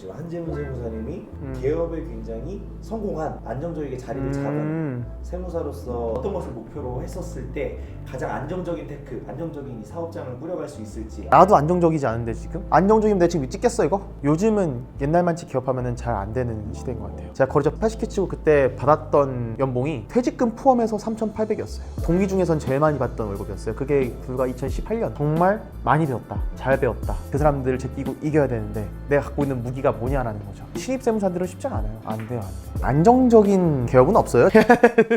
지금 한재문 세무사님이 개업에 굉장히 성공한 안정적이게 자리를 잡은 세무사로서 어떤 것을 목표로 했었을 때 가장 안정적인 테크, 안정적인 이 사업장을 꾸려갈 수 있을지. 나도 안정적이지 않은데 지금? 안정적이면 내가 지금 찍겠어 이거? 요즘은 옛날만치 기업하면 잘 안 되는 시대인 것 같아요. 제가 거래처 80개 치고 그때 받았던 연봉이 퇴직금 포함해서 3,800이었어요. 동기 중에선 제일 많이 받던 월급이었어요. 그게 불과 2018년. 정말 많이 배웠다, 잘 배웠다. 그 사람들을 제끼고 이겨야 되는데 내가 갖고 있는 무기가 뭐냐라는 거죠. 신입 세무사들은 쉽지가 않아요. 안 돼요, 안 돼요. 안정적인 개업은 없어요.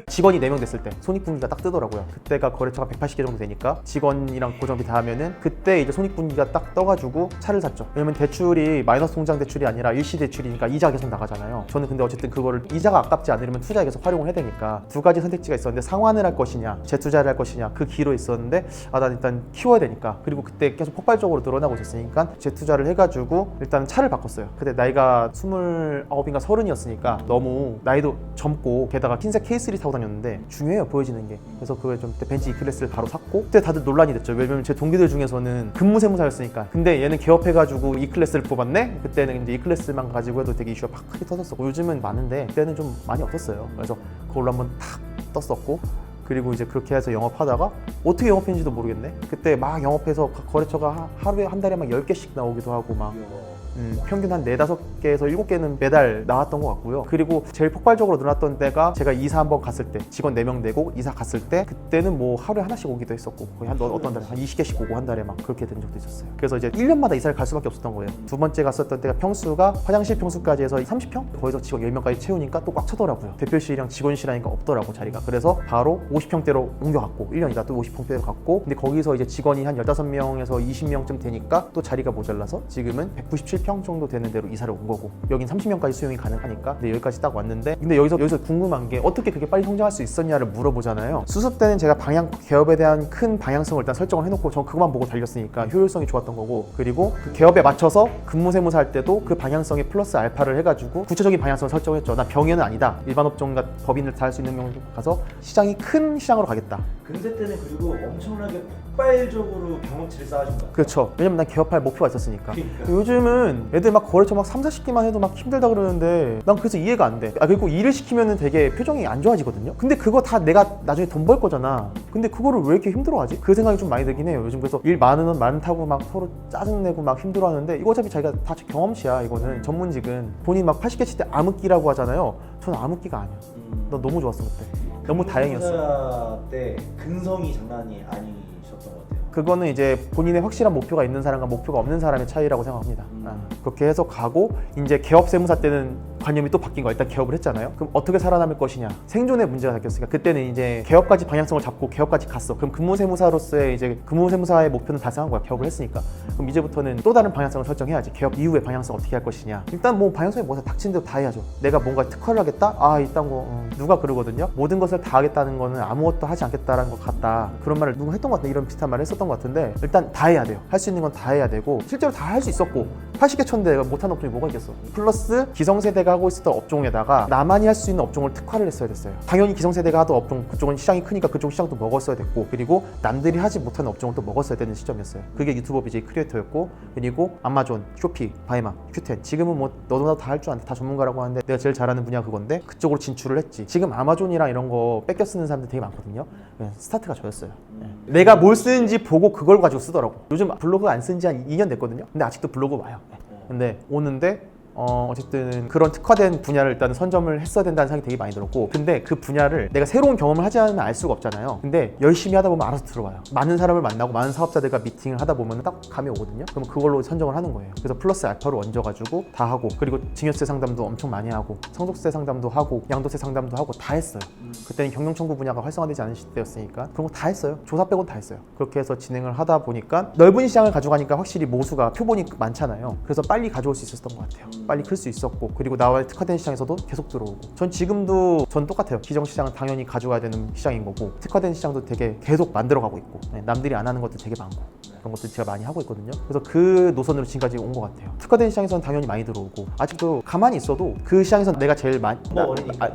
직원이 4명 됐을 때 손익분기가 딱 뜨더라고요. 그때가 거래처가 180개 정도 되니까 직원이랑 고정비 다 하면은 그때 이제 손익분기가 딱 떠가지고 차를 샀죠. 왜냐면 대출이 마이너스 통장 대출이 아니라 일시 대출이니까 이자가 계속 나가잖아요. 저는 근데 어쨌든 그거를 이자가 아깝지 않으려면 투자에 계속 활용을 해야 되니까 두 가지 선택지가 있었는데 상환을 할 것이냐 재투자를 할 것이냐 그 기로 있었는데 난 일단 키워야 되니까. 그리고 그때 계속 폭발적으로 늘어나고 있었으니까 재투자를 해가지고 일단 차를 바꿨어요. 그때 나이가 29인가 30이었으니까 너무 나이도 젊고 게다가 흰색 K3 타고 다녔는데 중요해요, 보여지는 게. 그래서 그걸 좀 그때 벤츠 E클래스를 바로 샀고 그때 다들 논란이 됐죠. 왜냐면 제 동기들 중에서는 근무세무사였으니까 근데 얘는 개업해가지고 E클래스를 뽑았네? 그때는 이제 E클래스만 가지고 해도 되게 이슈가 막 크게 터졌었고 요즘은 많은데 그때는 좀 많이 없었어요. 그래서 그걸로 한번 탁 떴었고 그리고 이제 그렇게 해서 영업하다가 어떻게 영업했는지도 모르겠네. 그때 막 영업해서 거래처가 하루에 한 달에 막 10개씩 나오기도 하고 막 평균 한 4, 5개에서 7개는 매달 나왔던 것 같고요. 그리고 제일 폭발적으로 늘었던 때가 제가 이사 한번 갔을 때 직원 4명 내고 이사 갔을 때 그때는 뭐 하루에 하나씩 오기도 했었고 거의 어떤 달에 한 20개씩 오고 한 달에 막 그렇게 된 적도 있었어요. 그래서 이제 1년마다 이사를 갈 수밖에 없었던 거예요. 두 번째 갔었던 때가 평수가 화장실 평수까지 해서 30평? 거기서 직원 10명까지 채우니까 또 꽉 차더라고요. 대표실이랑 직원실 하니까 없더라고 자리가. 그래서 바로 50평대로 옮겨갔고 1년이다 또 50평대로 갔고 근데 거기서 이제 직원이 한 15명에서 20명쯤 되니까 또 자리가 모자라서 지금은 197평 정도 되는 데로 이사를 온 거고 여긴 30명까지 수용이 가능하니까 근데 여기까지 딱 왔는데 근데 여기서 궁금한 게 어떻게 그렇게 빨리 성장할 수 있었냐를 물어보잖아요. 수습 때는 제가 개업에 대한 큰 방향성을 일단 설정을 해놓고 전 그것만 보고 달렸으니까 효율성이 좋았던 거고 그리고 그 개업에 맞춰서 근무세무사 할 때도 그 방향성에 플러스 알파를 해가지고 구체적인 방향성을 설정했죠. 나 병행은 아니다. 일반 업종과 법인을 다 할 수 있는 경우 가서 시장이 큰 시장으로 가겠다. 근세 때는 그리고 엄청나게 폭발적으로 경험치를 쌓아준 거야. 그렇죠. 왜냐면 난 개업할 목표가 있었으니까. 그러니까. 요즘은 애들 막 거래처 막 3, 40기만 해도 막 힘들다 그러는데 난 그래서 이해가 안 돼. 그리고 일을 시키면은 되게 표정이 안 좋아지거든요. 근데 그거 다 내가 나중에 돈 벌 거잖아. 근데 그거를 왜 이렇게 힘들어하지? 그 생각이 좀 많이 들긴 해요. 요즘 그래서 일 많다고 막 서로 짜증내고 막 힘들어하는데 이거 어차피 자기가 다 경험치야. 이거는 전문직은 본인 막 80개 칠 때 암흑기라고 하잖아요. 저는 암흑기가 아니야. 나 너무 좋았어 그때. 너무 다행이었어. 세무사 때 근성이 장난이 아니셨던 것 같아요. 그거는 이제 본인의 확실한 목표가 있는 사람과 목표가 없는 사람의 차이라고 생각합니다. 그렇게 해서 가고 이제 개업 세무사 때는 관념이 또 바뀐 거야. 일단 개업을 했잖아요. 그럼 어떻게 살아남을 것이냐. 생존의 문제가 생겼으니까 그때는 이제 개업까지 방향성을 잡고 개업까지 갔어. 그럼 근무세무사로서의 이제 근무세무사의 목표는 달성한 거야. 개업을 했으니까. 그럼 이제부터는 또 다른 방향성을 설정해야지. 개업 이후의 방향성 어떻게 할 것이냐. 일단 뭐 방향성이 뭐다 닥친 대로 다 해야죠. 내가 뭔가 특화를 하겠다? 일단 누가 그러거든요. 모든 것을 다 하겠다는 거는 아무것도 하지 않겠다라는 것 같다. 그런 말을 누가 했던 것 같은데 이런 비슷한 말을 했었던 것 같은데 일단 다 해야 돼요. 할 수 있는 건 다 해야 되고 실제로 다 할 수 있었고 80개 쳤는데 내가 못하는 업종이 뭐가 있겠어. 플러스 기성세대가 하고 있었던 업종에다가 나만이 할 수 있는 업종을 특화를 했어야 됐어요. 당연히 기성세대가 하던 업종 그쪽은 시장이 크니까 그쪽 시장도 먹었어야 됐고 그리고 남들이 하지 못하는 업종을 또 먹었어야 되는 시점이었어요. 그게 유튜버 BJ 크리에이터였고 그리고 아마존, 쇼피, 바이마, 큐텐 지금은 뭐 너도 나도 다 할 줄 아는데 다 전문가라고 하는데 내가 제일 잘하는 분야가 그건데 그쪽으로 진출을 했지. 지금 아마존이랑 이런 거 뺏겨 쓰는 사람들 되게 많거든요. 스타트가 저였어요. 내가 뭘 쓰는지 보고 그걸 가지고 쓰더라고. 요즘 블로그 안 쓴 지 한 2년 됐거든요. 근데 아직도 블로그 와요. 근데 오는데 어쨌든 그런 특화된 분야를 일단 선점을 했어야 된다는 생각이 되게 많이 들었고 근데 그 분야를 내가 새로운 경험을 하지 않으면 알 수가 없잖아요. 근데 열심히 하다 보면 알아서 들어와요. 많은 사람을 만나고 많은 사업자들과 미팅을 하다 보면 딱 감이 오거든요. 그럼 그걸로 선정을 하는 거예요. 그래서 플러스 알파로 얹어가지고 다 하고 그리고 증여세 상담도 엄청 많이 하고 상속세 상담도 하고 양도세 상담도 하고 다 했어요. 그때는 경영청구 분야가 활성화되지 않은 시대였으니까 그런 거 다 했어요. 조사 빼곤 다 했어요. 그렇게 해서 진행을 하다 보니까 넓은 시장을 가져가니까 확실히 모수가 표본이 많잖아요. 그래서 빨리 가져올 수 있었던 것 같아요. 빨리 클 수 있었고 그리고 나와의 특화된 시장에서도 계속 들어오고 전 지금도 똑같아요. 기정시장은 당연히 가져가야 되는 시장인 거고 특화된 시장도 되게 계속 만들어가고 있고 남들이 안 하는 것도 되게 많고 그런 것들 제가 많이 하고 있거든요. 그래서 그 노선으로 지금까지 온 것 같아요. 특화된 시장에서는 당연히 많이 들어오고 아직도 가만히 있어도 그 시장에서 내가 제일 많이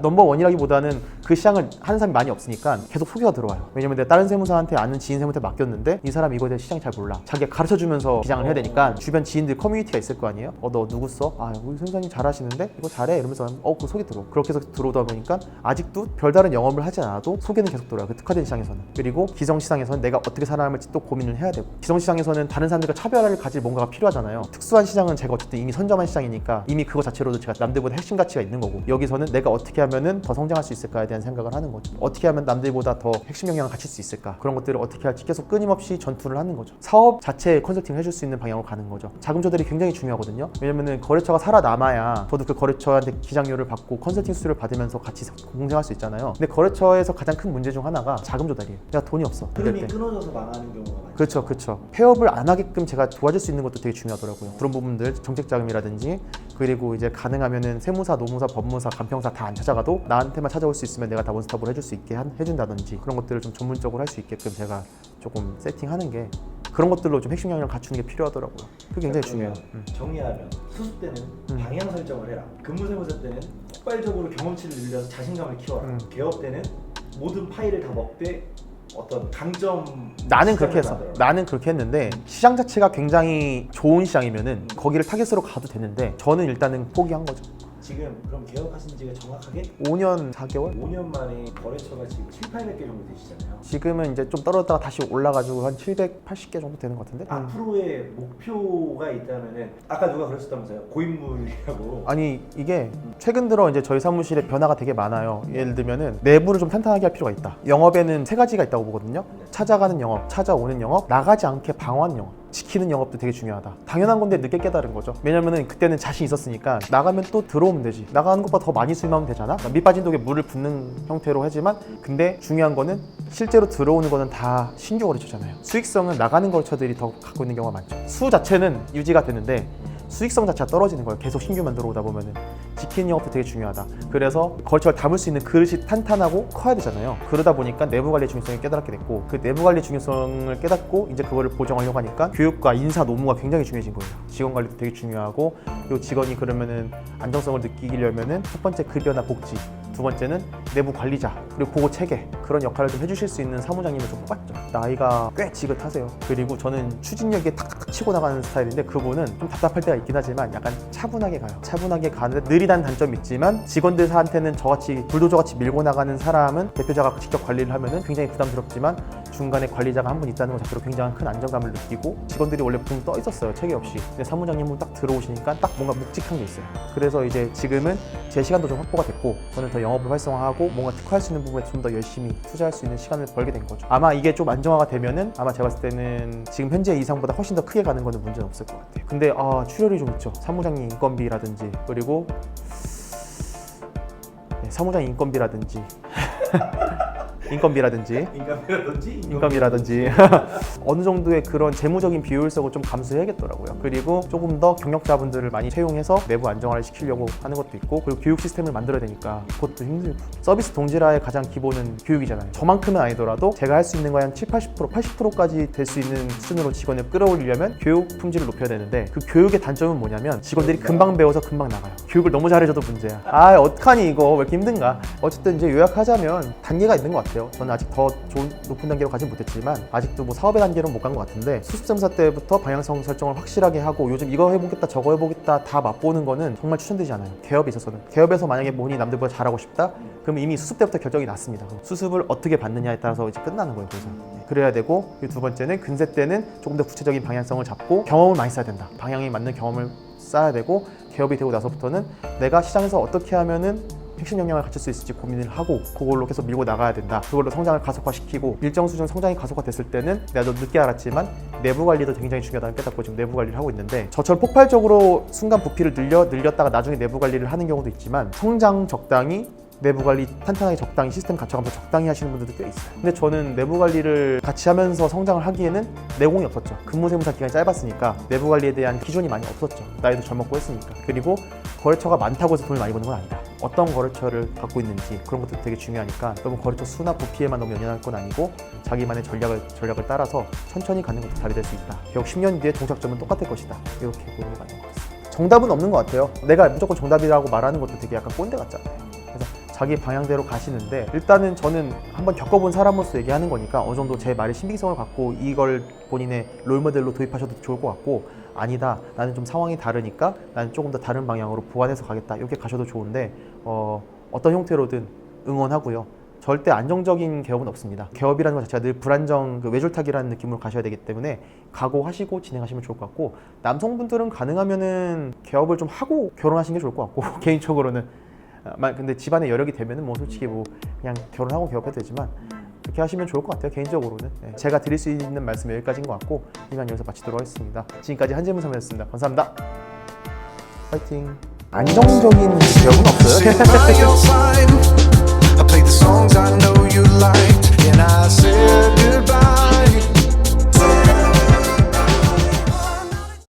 넘버원이라기보다는 그 시장을 하는 사람이 많이 없으니까 계속 소개가 들어와요. 왜냐면 내가 다른 세무사한테 아는 지인 세무사한테 맡겼는데 이 사람이 이거에 대해 시장 잘 몰라. 자기가 가르쳐주면서 기장을 해야 되니까 주변 지인들 커뮤니티가 있을 거 아니에요. 너 누구 써? 우리 세무사님 잘하시는데 이거 잘해 이러면서 그 소개 들어오. 그렇게 해서 들어오다 보니까 아직도 별다른 영업을 하지 않아도 소개는 계속 들어와요. 그 특화된 시장에서는. 그리고 기성시장에서는 내가 어떻게 살아남을지 또 고민을 해야 되고, 기성시장에서는 다른 사람들과 차별화를 가질 뭔가가 필요하잖아요. 특수한 시장은 제가 어쨌든 이미 선점한 시장이니까 이미 그거 자체로도 제가 남들보다 핵심 가치가 있는 거고, 여기서는 내가 어떻게 하면은 더 성장할 수 있을까에 대한 생각을 하는 거죠. 어떻게 하면 남들보다 더 핵심 영향을 갖출 수 있을까, 그런 것들을 어떻게 할지 계속 끊임없이 전투를 하는 거죠. 사업 자체에 컨설팅을 해줄 수 있는 방향으로 가는 거죠. 자금 조달이 굉장히 중요하거든요. 왜냐면은 거래처가 살아남아야 저도 그 거래처한테 기장료를 받고 컨설팅 수수료를 받으면서 같이 공생할 수 있잖아요. 근데 거래처에서 가장 큰 문제 중 하나가 자금 조달이에요. 내가 돈이 없어. 흐름이 끊어져서 망하는 경우가 많죠. 그렇죠. 폐업을 안 하게끔 제가 도와줄 수 있는 것도 되게 중요하더라고요. 그런 부분들, 정책 자금이라든지, 그리고 이제 가능하면은 세무사, 노무사, 법무사, 간평사 다 안 찾아가도 나한테만 찾아올 수 있으면 내가 다 원스톱으로 해줄 수 있게 해준다든지, 그런 것들을 좀 전문적으로 할 수 있게끔 제가 조금 세팅하는 게, 그런 것들로 좀 핵심 역량을 갖추는 게 필요하더라고요. 그게 굉장히 중요해요. 정리하면 수습 때는 방향 설정을 해라. 근무세무사 때는 폭발적으로 경험치를 늘려서 자신감을 키워라. 개업 때는 모든 파일을 다 먹되 어떤 강점. 나는 그렇게 했어. 나는 그렇게 했는데 시장 자체가 굉장히 좋은 시장이면은 거기를 타겟으로 가도 되는데 저는 일단은 포기한 거죠. 지금 그럼 개업하신 지가 정확하게 5년 4개월? 5년 만에 거래처가 지금 700~800개 정도 되시잖아요. 지금은 이제 좀 떨어졌다가 다시 올라가지고 한 780개 정도 되는 것 같은데? 앞으로의 목표가 있다면은, 아까 누가 그러셨다면서요? 고인물이라고. 아니 이게 최근 들어 이제 저희 사무실에 변화가 되게 많아요. 예를 들면은 내부를 좀 탄탄하게 할 필요가 있다. 영업에는 3가지가 있다고 보거든요. 찾아가는 영업, 찾아오는 영업, 나가지 않게 방어하는 영업. 지키는 영업도 되게 중요하다. 당연한 건데 늦게 깨달은 거죠. 왜냐면은 그때는 자신 있었으니까 나가면 또 들어오면 되지. 나가는 것보다 더 많이 수임하면 되잖아. 밑 빠진 독에 물을 붓는 형태로 하지만, 근데 중요한 거는 실제로 들어오는 거는 다 신규 거래처잖아요. 수익성은 나가는 거래처들이 더 갖고 있는 경우가 많죠. 수 자체는 유지가 되는데 수익성 자체가 떨어지는 거예요. 계속 신규만 들어오다 보면은. 지키는 영업도 되게 중요하다. 그래서 거래처를 담을 수 있는 그릇이 탄탄하고 커야 되잖아요. 그러다 보니까 내부 관리의 중요성을 깨닫게 됐고, 그 내부 관리의 중요성을 깨닫고 이제 그거를 보정하려고 하니까 교육과 인사 노무가 굉장히 중요해진 거예요. 직원 관리도 되게 중요하고, 요 직원이 그러면은 안정성을 느끼려면은 첫 번째 급여나 복지, 두 번째는 내부 관리자, 그리고 보고 체계, 그런 역할을 좀 해주실 수 있는 사무장님을 좀 뽑았죠. 나이가 꽤 지긋하세요. 그리고 저는 추진력에 탁탁 치고 나가는 스타일인데 그분은 좀 답답할 때가 있긴 하지만 약간 차분하게 가요. 차분하게 가는데 느리다는 단점이 있지만, 직원들한테는 저같이 불도저같이 밀고 나가는 사람은 대표자가 직접 관리를 하면은 굉장히 부담스럽지만, 중간에 관리자가 한 분 있다는 것 자체로 굉장히 큰 안정감을 느끼고, 직원들이 원래 붕 떠 있었어요, 체계 없이. 근데 사무장님은 딱 들어오시니까 딱 뭔가 묵직한 게 있어요. 그래서 이제 지금은 제 시간도 좀 확보가 됐고, 저는 더 영업을 활성화하고 뭔가 특화할 수 있는 부분에 좀 더 열심히 투자할 수 있는 시간을 벌게 된 거죠. 아마 이게 좀 안정화가 되면은 아마 제가 봤을 때는 지금 현재 이상보다 훨씬 더 크게 가는 거는 문제는 없을 것 같아요. 근데 출혈이 좀 있죠. 사무장님 인건비라든지, 그리고 사무장 인건비라든지 인건비라든지 어느 정도의 그런 재무적인 비효율성을 좀 감수해야겠더라고요. 그리고 조금 더 경력자분들을 많이 채용해서 내부 안정화를 시키려고 하는 것도 있고, 그리고 교육 시스템을 만들어야 되니까 그것도 힘들고. 서비스 동질화의 가장 기본은 교육이잖아요. 저만큼은 아니더라도 제가 할 수 있는 거에 한 70~80%, 80%까지 될 수 있는 수준으로 직원을 끌어올리려면 교육 품질을 높여야 되는데, 그 교육의 단점은 뭐냐면 직원들이 금방 배워서 금방 나가요. 교육을 너무 잘해줘도 문제야. 어떡하니 이거 왜 이렇게 힘든가. 어쨌든 이제 요약하자면 단계가 있는 것 같아요. 저는 아직 더 좋은 높은 단계로 가진 못했지만 아직도 뭐 사업의 단계로 못 간 것 같은데, 수습점사 때부터 방향성 설정을 확실하게 하고 요즘 이거 해보겠다 저거 해보겠다 다 맛보는 거는 정말 추천되지 않아요. 개업에 있어서는. 개업에서 만약에 본인이 남들보다 잘하고 싶다? 그럼 이미 수습 때부터 결정이 났습니다. 수습을 어떻게 받느냐에 따라서 이제 끝나는 거예요. 그래서 그래야 되고, 두 번째는 근세 때는 조금 더 구체적인 방향성을 잡고 경험을 많이 쌓아야 된다. 방향이 맞는 경험을 쌓아야 되고, 개업이 되고 나서부터는 내가 시장에서 어떻게 하면은 핵심 역량을 갖출 수 있을지 고민을 하고 그걸로 계속 밀고 나가야 된다. 그걸로 성장을 가속화시키고, 일정 수준 성장이 가속화됐을 때는 내가 더 늦게 알았지만 내부 관리도 굉장히 중요하다는 깨닫고 지금 내부 관리를 하고 있는데, 저처럼 폭발적으로 순간 부피를 늘렸다가 나중에 내부 관리를 하는 경우도 있지만, 성장 적당히 내부 관리 탄탄하게 적당히 시스템 갖춰가면서 적당히 하시는 분들도 꽤 있어요. 근데 저는 내부 관리를 같이 하면서 성장을 하기에는 내공이 없었죠. 근무세무사 기간이 짧았으니까 내부 관리에 대한 기준이 많이 없었죠. 나이도 젊었고 했으니까. 그리고 거래처가 많다고 해서 돈을 많이 버는 건 아니다. 어떤 거래처를 갖고 있는지 그런 것도 되게 중요하니까 너무 거래처 수나 부피에만 너무 연연할 건 아니고 자기만의 전략을 따라서 천천히 가는 것도 답이 될 수 있다. 결국 10년 뒤에 종착점은 똑같을 것이다. 이렇게 보는 게 맞는 것 같습니다. 정답은 없는 것 같아요. 내가 무조건 정답이라고 말하는 것도 되게 약간 꼰대 같잖아요. 그래서 자기 방향대로 가시는데 일단은 저는 한번 겪어본 사람으로서 얘기하는 거니까 어느 정도 제 말에 신빙성을 갖고 이걸 본인의 롤모델로 도입하셔도 좋을 것 같고, 아니다, 나는 좀 상황이 다르니까 나는 조금 더 다른 방향으로 보완해서 가겠다, 이렇게 가셔도 좋은데 어떤 형태로든 응원하고요. 절대 안정적인 개업은 없습니다. 개업이라는 것 자체가 늘 불안정, 외줄타기라는 느낌으로 가셔야 되기 때문에 각오하시고 진행하시면 좋을 것 같고, 남성분들은 가능하면은 개업을 좀 하고 결혼하시는 게 좋을 것 같고 개인적으로는. 근데 집안에 여력이 되면은 뭐 솔직히 뭐 그냥 결혼하고 개업해도 되지만 그렇게 하시면 좋을 것 같아요, 개인적으로는. 네. 제가 드릴 수 있는 말씀은 여기까지인 것 같고 이만 여기서 마치도록 하겠습니다. 지금까지 한재문 선배였습니다. 감사합니다. 파이팅. 안정적인 개업은 없어요.